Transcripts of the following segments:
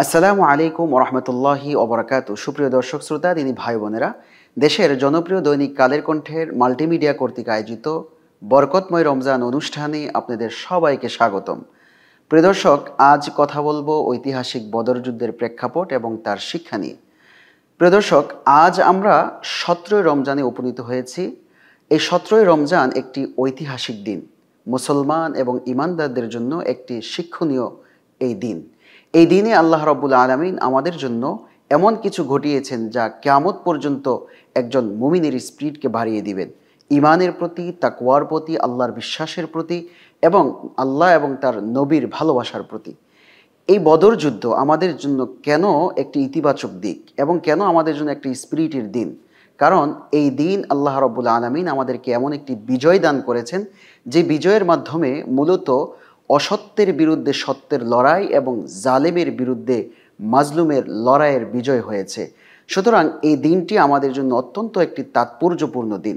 আসসালামু আলাইকুম ওরহমতুল্লাহি ওবরাকাতু। সুপ্রিয় দর্শক শ্রোতা, দিনী ভাই বোনেরা, দেশের জনপ্রিয় দৈনিক কালের কণ্ঠের মাল্টিমিডিয়া কর্তৃক আয়োজিত বরকতময় রমজান অনুষ্ঠানে আপনাদের সবাইকে স্বাগতম। প্রিয় দর্শক, আজ কথা বলবো ঐতিহাসিক বদর যুদ্ধের প্রেক্ষাপট এবং তার শিক্ষা নিয়ে। প্রিয় দর্শক, আজ আমরা 17ই রমজানে উপনীত হয়েছি। এই 17ই রমজান একটি ঐতিহাসিক দিন, মুসলমান এবং ইমানদারদের জন্য একটি শিক্ষণীয় এই দিন। এই দিনে আল্লাহ রাব্বুল আলামিন আমাদের জন্য এমন কিছু ঘটিয়েছেন যা কিয়ামত পর্যন্ত একজন মুমিনের স্পিরিটকে বাড়িয়ে দিবেন, ইমানের প্রতি, তাকওয়ার প্রতি, আল্লাহর বিশ্বাসের প্রতি এবং আল্লাহ এবং তার নবীর ভালোবাসার প্রতি। এই বদর যুদ্ধ আমাদের জন্য কেন একটি ইতিবাচক দিক এবং কেন আমাদের জন্য একটি স্পিরিটের দিন? কারণ এই দিন আল্লাহ রাব্বুল আলামিন আমাদেরকে এমন একটি বিজয় দান করেছেন যে বিজয়ের মাধ্যমে মূলত অসত্যের বিরুদ্ধে সত্যের লড়াই এবং জালেমের বিরুদ্ধে মাজলুমের লড়াইয়ের বিজয় হয়েছে। সুতরাং এই দিনটি আমাদের জন্য অত্যন্ত একটি তাৎপর্যপূর্ণ দিন।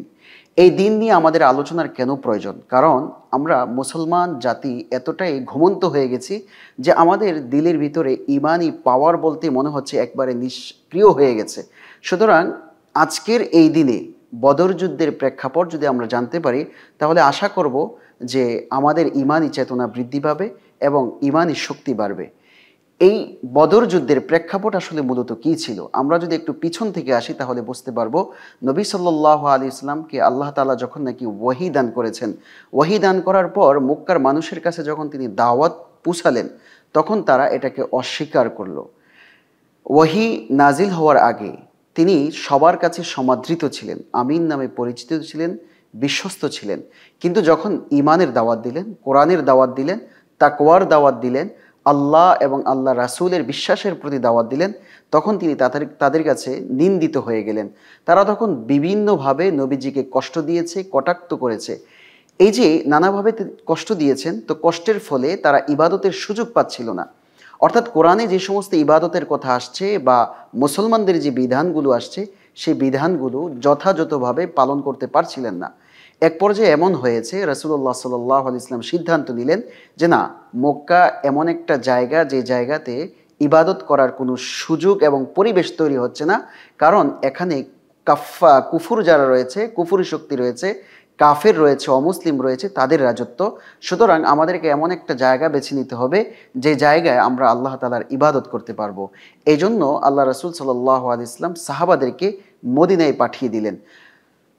এই দিন নিয়ে আমাদের আলোচনার কেন প্রয়োজন? কারণ আমরা মুসলমান জাতি এতটাই ঘুমন্ত হয়ে গেছি যে আমাদের দিলের ভিতরে ইমানি পাওয়ার বলতে মনে হচ্ছে একবারে নিষ্ক্রিয় হয়ে গেছে। সুতরাং আজকের এই দিনে বদর যুদ্ধের প্রেক্ষাপট যদি আমরা জানতে পারি, তাহলে আশা করব যে আমাদের ইমানি চেতনা বৃদ্ধি পাবে এবং ইমানি শক্তি বাড়বে। এই বদর যুদ্ধের প্রেক্ষাপট আসলে মূলত কী ছিল? আমরা যদি একটু পিছন থেকে আসি তাহলে বুঝতে পারবো, নবী সাল্লাল্লাহু আলাইহি ওয়াসাল্লামকে আল্লাহ তাআলা যখন নাকি ওহী দান করেছেন, ওহী দান করার পর মক্কার মানুষের কাছে যখন তিনি দাওয়াত পৌঁছালেন, তখন তারা এটাকে অস্বীকার করলো। ওহী নাজিল হওয়ার আগে তিনি সবার কাছে সমাদৃত ছিলেন, আমিন নামে পরিচিত ছিলেন, বিশ্বস্ত ছিলেন। কিন্তু যখন ইমানের দাওয়াত দিলেন, কোরআনের দাওয়াত দিলেন, তাকওয়ার দাওয়াত দিলেন, আল্লাহ এবং আল্লাহ রাসূলের বিশ্বাসের প্রতি দাওয়াত দিলেন, তখন তিনি তাদের কাছে নিন্দিত হয়ে গেলেন। তারা তখন বিভিন্নভাবে নবীজিকে কষ্ট দিয়েছে, কটাক্ত করেছে। এই যে নানাভাবে কষ্ট দিয়েছেন, তো কষ্টের ফলে তারা ইবাদতের সুযোগ পাচ্ছিল না। অর্থাৎ কোরআনে যে সমস্ত ইবাদতের কথা আসছে বা মুসলমানদের যে বিধানগুলো আসছে, সেই বিধানগুলো যথাযথভাবে পালন করতে পারছিলেন না। এক পর্যায়ে এমন হয়েছে, রাসূলুল্লাহ সাল্লাল্লাহু আলাইহি ওয়াসাল্লাম সিদ্ধান্ত নিলেন যে না, মক্কা এমন একটা জায়গা যে জায়গাতে ইবাদত করার কোনো সুযোগ এবং পরিবেশ তৈরি হচ্ছে না। কারণ এখানে কুফুর যারা রয়েছে, কুফুরি শক্তি রয়েছে, কাফের রয়েছে, অমুসলিম রয়েছে, তাদের রাজত্ব। সুতরাং আমাদেরকে এমন একটা জায়গা বেছে নিতে হবে যে জায়গায় আমরা আল্লাহ তাআলার ইবাদত করতে পারবো। এই জন্য আল্লাহ রাসূল সাল্লাল্লাহু আলাইহি ওয়াসাল্লাম সাহাবাদেরকে মদিনায় পাঠিয়ে দিলেন।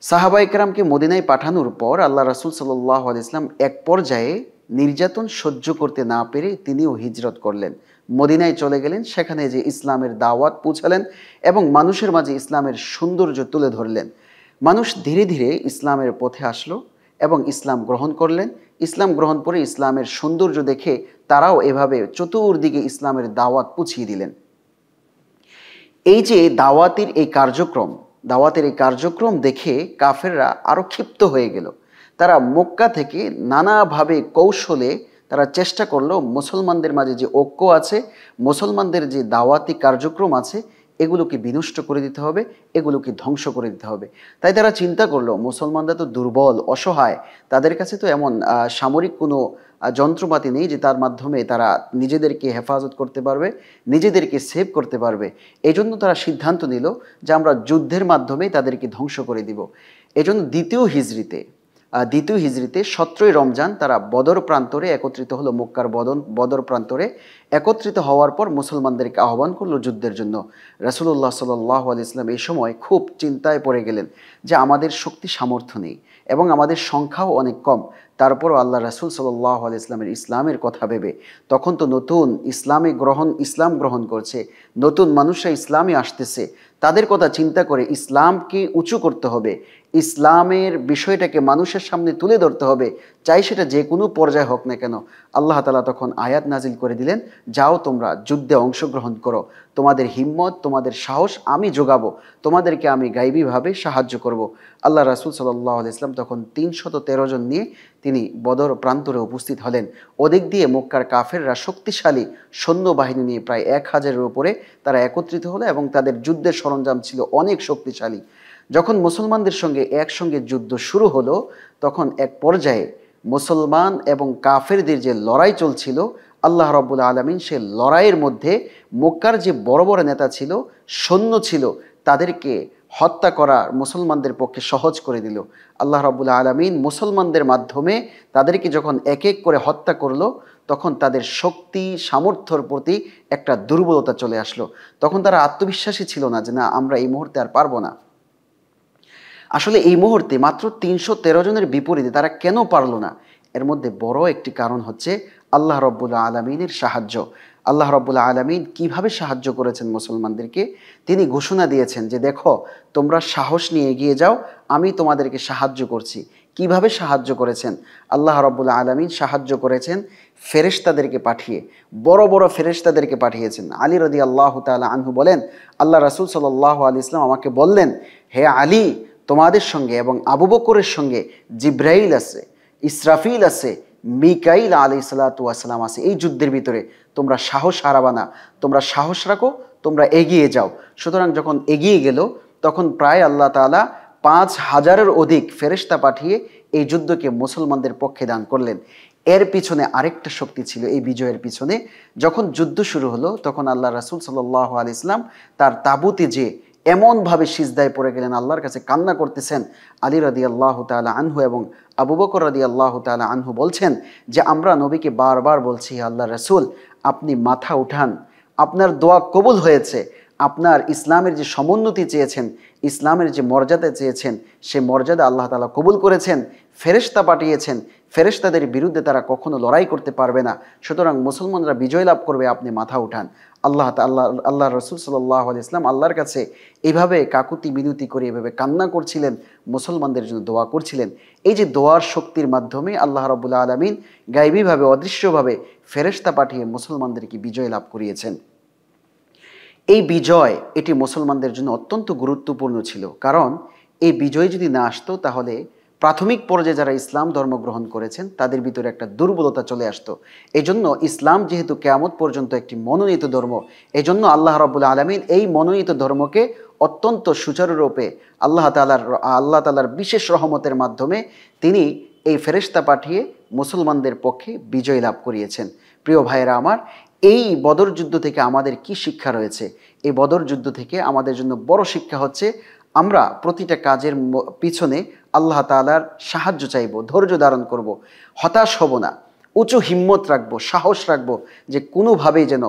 সাহাবা ইকরামকে মদিনায় পাঠানোর পর আল্লাহ রাসূল সাল্লাল্লাহু আলাইহি ওয়াসাল্লাম এক পর্যায়ে নির্যাতন সহ্য করতে না পেরে তিনিও হিজরত করলেন, মদিনায় চলে গেলেন। সেখানে যে ইসলামের দাওয়াত পৌঁছালেন এবং মানুষের মাঝে ইসলামের সৌন্দর্য তুলে ধরলেন। মানুষ ধীরে ধীরে ইসলামের পথে আসলো এবং ইসলাম গ্রহণ করলেন। ইসলাম গ্রহণ করে ইসলামের সৌন্দর্য দেখে তারাও এভাবে চতুর্দিকে ইসলামের দাওয়াত পৌঁছিয়ে দিলেন। এই যে দাওয়াতের এই কার্যক্রম দেখে কাফেররা আরও ক্ষিপ্ত হয়ে গেল। তারা মক্কা থেকে নানাভাবে কৌশলে তারা চেষ্টা করলো মুসলমানদের মাঝে যে ঐক্য আছে, মুসলমানদের যে দাওয়াতি কার্যক্রম আছে, এগুলোকে বিনষ্ট করে দিতে হবে, এগুলোকে ধ্বংস করে দিতে হবে। তাই তারা চিন্তা করলো মুসলমানরা তো দুর্বল, অসহায়, তাদের কাছে তো এমন সামরিক কোনো যন্ত্রপাতি নেই যে তার মাধ্যমে তারা নিজেদেরকে হেফাজত করতে পারবে, নিজেদেরকে সেভ করতে পারবে। এই জন্য তারা সিদ্ধান্ত নিল যে আমরা যুদ্ধের মাধ্যমে তাদেরকে ধ্বংস করে দিব। এজন্য দ্বিতীয় হিজরিতে 17ই রমজান তারা বদর প্রান্তরে একত্রিত হলো। মক্কার বদর প্রান্তরে একত্রিত হওয়ার পর মুসলমানদেরকে আহ্বান করলো যুদ্ধের জন্য। রাসূলুল্লাহ সাল্লাল্লাহু আলাইহি ওয়াসাল্লাম এই সময় খুব চিন্তায় পড়ে গেলেন যে আমাদের শক্তি সামর্থ্য নেই এবং আমাদের সংখ্যাও অনেক কম। তারপরও আল্লাহ রাসূল সাল্লাল্লাহু আলাইহি ওয়াসাল্লামের ইসলামের কথা ভেবে, তখন তো নতুন ইসলাম গ্রহণ করছে, নতুন মানুষরা ইসলামে আসতেছে, তাদের কথা চিন্তা করে ইসলামকে উঁচু করতে হবে, ইসলামের বিষয়টাকে মানুষের সামনে তুলে ধরতে হবে, চাই সেটা যে কোনো পর্যায়ে হোক না কেন। আল্লাহ তাআলা তখন আয়াত নাজিল করে দিলেন, যাও তোমরা যুদ্ধে অংশগ্রহণ করো, তোমাদের হিম্মত, তোমাদের সাহস আমি যোগাবো, তোমাদেরকে আমি গায়বীভাবে সাহায্য করব। আল্লাহ রাসূল সাল্লাল্লাহু আলাইহি ওয়াসাল্লাম তখন 313 জন নিয়ে তিনি বদর প্রান্তরে উপস্থিত হলেন। ওদিক দিয়ে মক্কার কাফেররা শক্তিশালী সৈন্যবাহিনী নিয়ে প্রায় 1000-এর উপরে তারা একত্রিত হলো এবং তাদের যুদ্ধের সরঞ্জাম ছিল অনেক শক্তিশালী। যখন মুসলমানদের সঙ্গে একসঙ্গে যুদ্ধ শুরু হলো, তখন এক পর্যায়ে মুসলমান এবং কাফেরদের যে লড়াই চলছিল, আল্লাহ রাব্বুল আলামিন সে লড়াইয়ের মধ্যে মক্কার যে বড় বড় নেতা ছিল, সৈন্য ছিল, তাদেরকে হত্যা করা মুসলমানদের পক্ষে সহজ করে দিল। আল্লাহ রাব্বুল আলামিন মুসলমানদের মাধ্যমে তাদেরকে যখন এক এক করে হত্যা করলো, তখন তাদের শক্তি সামর্থ্যর প্রতি একটা দুর্বলতা চলে আসলো। তখন তারা আত্মবিশ্বাসী ছিল না যে না, আমরা এই মুহূর্তে আর পারবো না। আসলে এই মুহূর্তে মাত্র ৩১৩ জনের বিপরীতে তারা কেন পারল না? এর মধ্যে বড় একটি কারণ হচ্ছে আল্লাহ রাব্বুল আলামিনের সাহায্য। আল্লাহ রাব্বুল আলামিন কিভাবে সাহায্য করেছেন মুসলমানদেরকে? তিনি ঘোষণা দিয়েছেন যে দেখো, তোমরা সাহস নিয়ে এগিয়ে যাও, আমি তোমাদেরকে সাহায্য করছি। কিভাবে সাহায্য করেছেন? আল্লাহ রাব্বুল আলামিন সাহায্য করেছেন ফেরেশতাদেরকে পাঠিয়ে, বড় বড় ফেরেশতাদেরকে পাঠিয়েছেন। আলী রাদিয়াল্লাহু তাআলা আনহু বলেন, আল্লাহ রাসূল সাল্লাল্লাহু আলাইহি ওয়াসাল্লাম আমাকে বললেন, হে আলী, তোমাদের সঙ্গে এবং আবু বকরের সঙ্গে জিব্রাইল আছে, ইসরাফিল আছে, মিকাইল আলাইহিস সালাতু ওয়াস সালাম আছে। এই যুদ্ধের ভিতরে তোমরা সাহস হারাবা না, তোমরা সাহস রাখো, তোমরা এগিয়ে যাও। সুতরাং যখন এগিয়ে গেল, তখন প্রায় আল্লাহ তাআলা ৫,০০০-এর অধিক ফেরেশতা পাঠিয়ে এই যুদ্ধকে মুসলমানদের পক্ষে দান করলেন। এর পিছনে আরেকটা শক্তি ছিল, এই বিজয়ের পিছনে। যখন যুদ্ধ শুরু হলো, তখন আল্লাহ রাসূল সাল্লাল্লাহু আলাইহি ওয়াসাল্লাম তার তাঁবুতে যে এমনভাবে সিজদায় পড়ে গেলেন, আল্লাহর কাছে কান্না করতেছেন। আলী রাদিয়াল্লাহু তাআলা আনহু এবং আবু বকর রাদিয়াল্লাহু তাআলা আনহু বলছেন যে আমরা নবীকে বারবার বলছি, আল্লাহ রাসূল, আপনি মাথা উঠান, আপনার দোয়া কবুল হয়েছে, আপনার ইসলামের যে সমুন্নতি চেয়েছেন, ইসলামের যে মর্যাদা চেয়েছেন, সে মর্যাদা আল্লাহ তাআলা কবুল করেছেন। ফেরেশতা পাঠিয়েছেন, ফেরেশতাদের বিরুদ্ধে তারা কখনো লড়াই করতে পারবে না। সুতরাং মুসলমানরা বিজয় লাভ করবে, আপনি মাথা উঠান। আল্লাহ রাসূল সাল্লাল্লাহু আলাইহি ওয়াসাল্লাম আল্লাহর কাছে এইভাবে কাকুতি মিনতি করে, এভাবে কান্না করছিলেন, মুসলমানদের জন্য দোয়া করছিলেন। এই যে দোয়ার শক্তির মাধ্যমে আল্লাহ রাব্বুল আলামিন গায়বীভাবে, অদৃশ্যভাবে ফেরেশতা পাঠিয়ে মুসলমানদেরকে বিজয় লাভ করিয়েছেন। এই বিজয়, এটি মুসলমানদের জন্য অত্যন্ত গুরুত্বপূর্ণ ছিল। কারণ এই বিজয় যদি না আসতো, তাহলে প্রাথমিক পর্যায়ে যারা ইসলাম ধর্ম গ্রহণ করেছেন তাদের ভিতরে একটা দুর্বলতা চলে আসতো। এই জন্য ইসলাম যেহেতু কিয়ামত পর্যন্ত একটি মনোনীত ধর্ম, এই জন্য আল্লাহ রাব্বুল আলামিন এই মনোনীত ধর্মকে অত্যন্ত সুচারুরূপে আল্লাহ তাআলার বিশেষ রহমতের মাধ্যমে তিনি এই ফেরেশতা পাঠিয়ে মুসলমানদের পক্ষে বিজয় লাভ করিয়েছেন। প্রিয় ভাইয়েরা আমার, এই বদর যুদ্ধ থেকে আমাদের কি শিক্ষা রয়েছে? এই বদর যুদ্ধ থেকে আমাদের জন্য বড় শিক্ষা হচ্ছে, আমরা প্রতিটা কাজের পিছনে আল্লাহ তাআলার সাহায্য চাইব, ধৈর্য ধারণ করব, হতাশ হব না, উঁচু হিম্মত রাখবো, সাহস রাখবো যে কোনোভাবেই যেন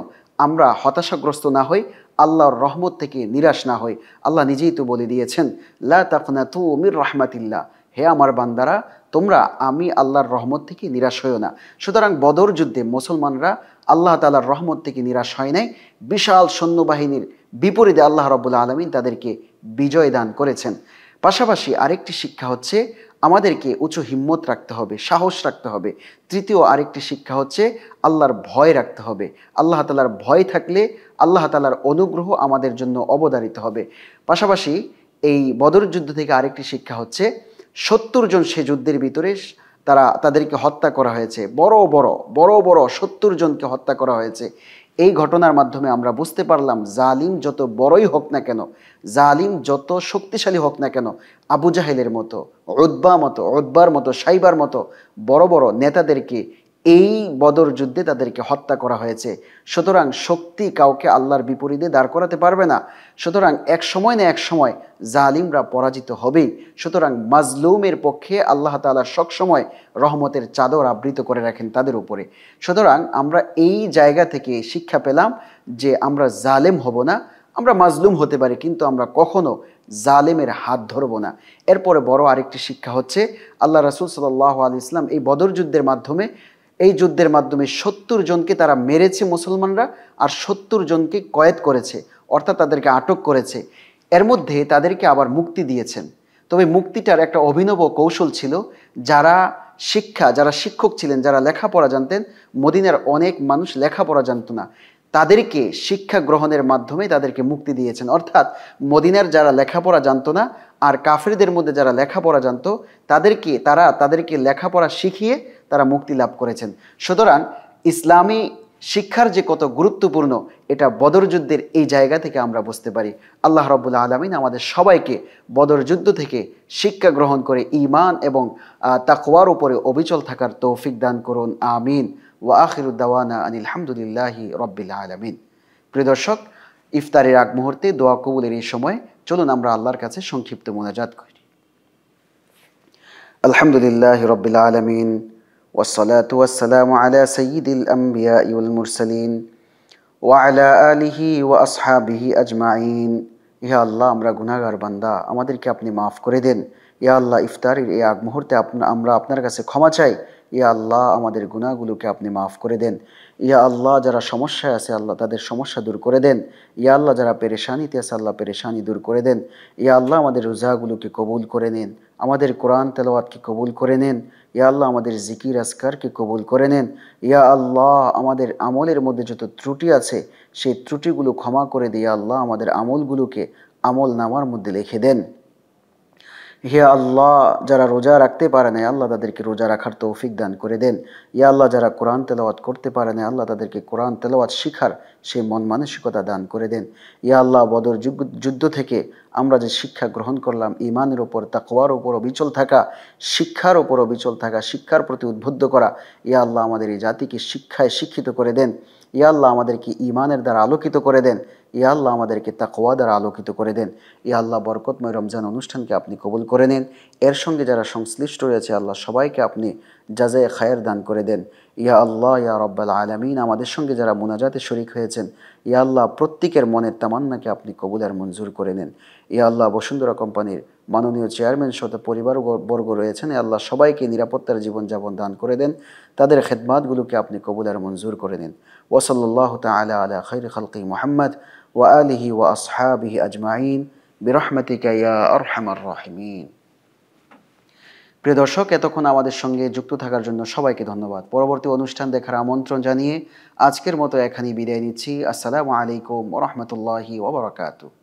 আমরা হতাশাগ্রস্ত না হই, আল্লাহর রহমত থেকে নিরাশ না হই। আল্লাহ নিজেই তো বলে দিয়েছেন, লা তাকনাতু মির রাহমাতিল্লাহ, হে আমার বান্দারা, তোমরা আমি আল্লাহর রহমত থেকে নিরাশ হইও না। সুতরাং বদর যুদ্ধে মুসলমানরা আল্লাহ তাআলার রহমত থেকে নিরাশ হয় নাই। বিশাল সৈন্যবাহিনীর বিপরীতে আল্লাহ রাব্বুল আলামিন তাদেরকে বিজয় দান করেছেন। পাশাপাশি আরেকটি শিক্ষা হচ্ছে, আমাদেরকে উঁচু হিম্মত রাখতে হবে, সাহস রাখতে হবে। তৃতীয় আরেকটি শিক্ষা হচ্ছে, আল্লাহর ভয় রাখতে হবে। আল্লাহ তাআলার ভয় থাকলে আল্লাহ তাআলার অনুগ্রহ আমাদের জন্য অবধারিত হবে। পাশাপাশি এই বদর যুদ্ধ থেকে আরেকটি শিক্ষা হচ্ছে, ৭০ জন সে যুদ্ধের ভিতরে তাদেরকে হত্যা করা হয়েছে। বড় বড় ৭০ জনকে হত্যা করা হয়েছে। এই ঘটনার মাধ্যমে আমরা বুঝতে পারলাম, জালিম যত বড়ই হোক না কেন, জালিম যত শক্তিশালী হোক না কেন, আবু জাহেলের মতো, উতবার মতো, সাইবার মতো বড় বড় নেতাদেরকে এই বদর যুদ্ধে তাদেরকে হত্যা করা হয়েছে। সুতরাং শক্তি কাউকে আল্লাহর বিপরীতে দাঁড় করাতে পারবে না। সুতরাং এক সময় না এক সময় জালিমরা পরাজিত হবেই। সুতরাং মাজলুমের পক্ষে আল্লাহ তাআলা সবসময় রহমতের চাদর আবৃত করে রাখেন তাদের উপরে। সুতরাং আমরা এই জায়গা থেকে শিক্ষা পেলাম যে আমরা জালেম হব না, আমরা মাজলুম হতে পারি, কিন্তু আমরা কখনো জালেমের হাত ধরব না। এরপরে বড় আরেকটি শিক্ষা হচ্ছে, আল্লাহ রাসূল সাল্লাল্লাহু আলাইহি ওয়াসাল্লাম এই যুদ্ধের মাধ্যমে ৭০ জনকে তারা মেরেছে মুসলমানরা, আর ৭০ জনকে কয়েদ করেছে, অর্থাৎ তাদেরকে আটক করেছে। এর মধ্যে তাদেরকে আবার মুক্তি দিয়েছেন। তবে মুক্তিটার একটা অভিনব কৌশল ছিল। যারা শিক্ষক ছিলেন, যারা লেখাপড়া জানতেন, মদিনার অনেক মানুষ লেখাপড়া জানতো না, তাদেরকে শিক্ষা গ্রহণের মাধ্যমে তাদেরকে মুক্তি দিয়েছেন। অর্থাৎ মদিনার যারা লেখাপড়া জানতো না, আর কাফেরদের মধ্যে যারা লেখাপড়া জানতো, তাদেরকে লেখাপড়া শিখিয়ে তারা মুক্তি লাভ করেছেন। সুতরাং ইসলামী শিক্ষার যে কত গুরুত্বপূর্ণ এটা বদর যুদ্ধের এই জায়গা থেকে আমরা বুঝতে পারি। আল্লাহ রাব্বুল আলামিন আমাদের সবাইকে বদর যুদ্ধ থেকে শিক্ষা গ্রহণ করে ঈমান এবং তাকওয়ার উপরে অবিচল থাকার তৌফিক দান করুন, আমিন। ওয়া আখিরু দাওয়ানা আনিল হামদুলিল্লাহি রাব্বিল আলামিন। প্রিয় দর্শক, ইফতারের আগ মুহূর্তে দোয়া কবুলের এই সময় চলুন আমরা আল্লাহর কাছে সংক্ষিপ্ত মোনাজাত করি। আলহামদুলিল্লাহি রাব্বিল আলামিন ওয়াসসালাতু ওয়াসসালামু আলা সাইয়্যিদিল আমবিয়াই ওয়াল মুরসালিন ওয়া আলা আলিহি ওয়া আসহাবিহি আজমাইন। ইয়া আল্লাহ, আমরা গুনাহগার বান্দা, আমাদেরকে আপনি মাফ করে দেন। ইয়া আল্লাহ, ইফতারের এই আগ মুহূর্তে আমরা আপনার কাছে ক্ষমা চাই। ইয়া আল্লাহ, আমাদের গুনাহগুলোকে আপনি মাফ করে দেন। ইয়া আল্লাহ, যারা সমস্যায় আছে আল্লাহ তাদের সমস্যা দূর করে দেন। ইয়া আল্লাহ, যারা পেরেশানিতে আছে আল্লাহ পেরেশানি দূর করে দেন। ইয়া আল্লাহ, আমাদের রোজাগুলোকে কবুল করে নেন, আমাদের কোরআন তেলাওয়াতকে কবুল করে নেন। ইয়া আল্লাহ, আমাদের জিকির আজকারকে কবুল করে নেন। ইয়া আল্লাহ, আমাদের আমলের মধ্যে যত ত্রুটি আছে সেই ত্রুটিগুলো ক্ষমা করে দিয়ে আল্লাহ আমাদের আমলগুলোকে আমল নামার মধ্যে লিখে দেন। হে আল্লাহ, যারা রোজা রাখতে পারে না আল্লাহ তাদেরকে রোজা রাখার তৌফিক দান করে দেন। ইয়া আল্লাহ, যারা কোরআন তেলাওয়াত করতে পারে না আল্লাহ তাদেরকে কোরআন তেলাওয়াত শিখার সেই মন মানসিকতা দান করে দেন। ইয়া আল্লাহ, বদর যুদ্ধ থেকে আমরা যে শিক্ষা গ্রহণ করলাম, ঈমানের ওপর তাকওয়ার ওপর অবিচল থাকা, শিক্ষার ওপর অবিচল থাকা, শিক্ষার প্রতি উদ্বুদ্ধ করা, ইয়া আল্লাহ আমাদের এই জাতিকে শিক্ষায় শিক্ষিত করে দেন। ইয়া আল্লাহ, আমাদেরকে ঈমানের দ্বারা আলোকিত করে দেন। ইয়া আল্লাহ, আমাদেরকে তাকওয়া দ্বারা আলোকিত করে দেন। ইয়া আল্লাহ, বরকতময় রমজান অনুষ্ঠানকে আপনি কবুল করে নেন। এর সঙ্গে যারা সংশ্লিষ্ট রয়েছে আল্লাহ সবাইকে আপনি জাযায়ে খায়ের দান করে দেন। ইয়া আল্লাহ, ইয়া রব্বাল আলামিন, আমাদের সঙ্গে যারা মুনাজাতে শরীক হয়েছেন ইয়া আল্লাহ প্রত্যেকের মনের তামান্নাকে আপনি কবুল আর মঞ্জুর করে নেন। ইয়া আল্লাহ, বসুন্ধরা কোম্পানির মাননীয় চেয়ারম্যান সহ পরিবারবর্গ রয়েছেন, আল্লাহ সবাইকে নিরাপত্তার জীবনযাপন দান করে দেন। তাদের খেদমাতগুলোকে আপনি কবুল আর মঞ্জুর করে নেন। ওয়া সাল্লাল্লাহু তাআলা আলা খায়রি খালকি মুহাম্মদ ওয়া আলিহি ওয়া আসহাবিহি আজমাইন বিরহমাতিকা ইয়া আরহামার রাহিমিন। প্রিয় দর্শক, এতক্ষণ আমাদের সঙ্গে যুক্ত থাকার জন্য সবাইকে ধন্যবাদ। পরবর্তী অনুষ্ঠান দেখার আমন্ত্রণ জানিয়ে আজকের মতো এখানেই বিদায় নিচ্ছি। আসসালামু আলাইকুম ওয়া রাহমাতুল্লাহি ওয়া বারাকাতুহু।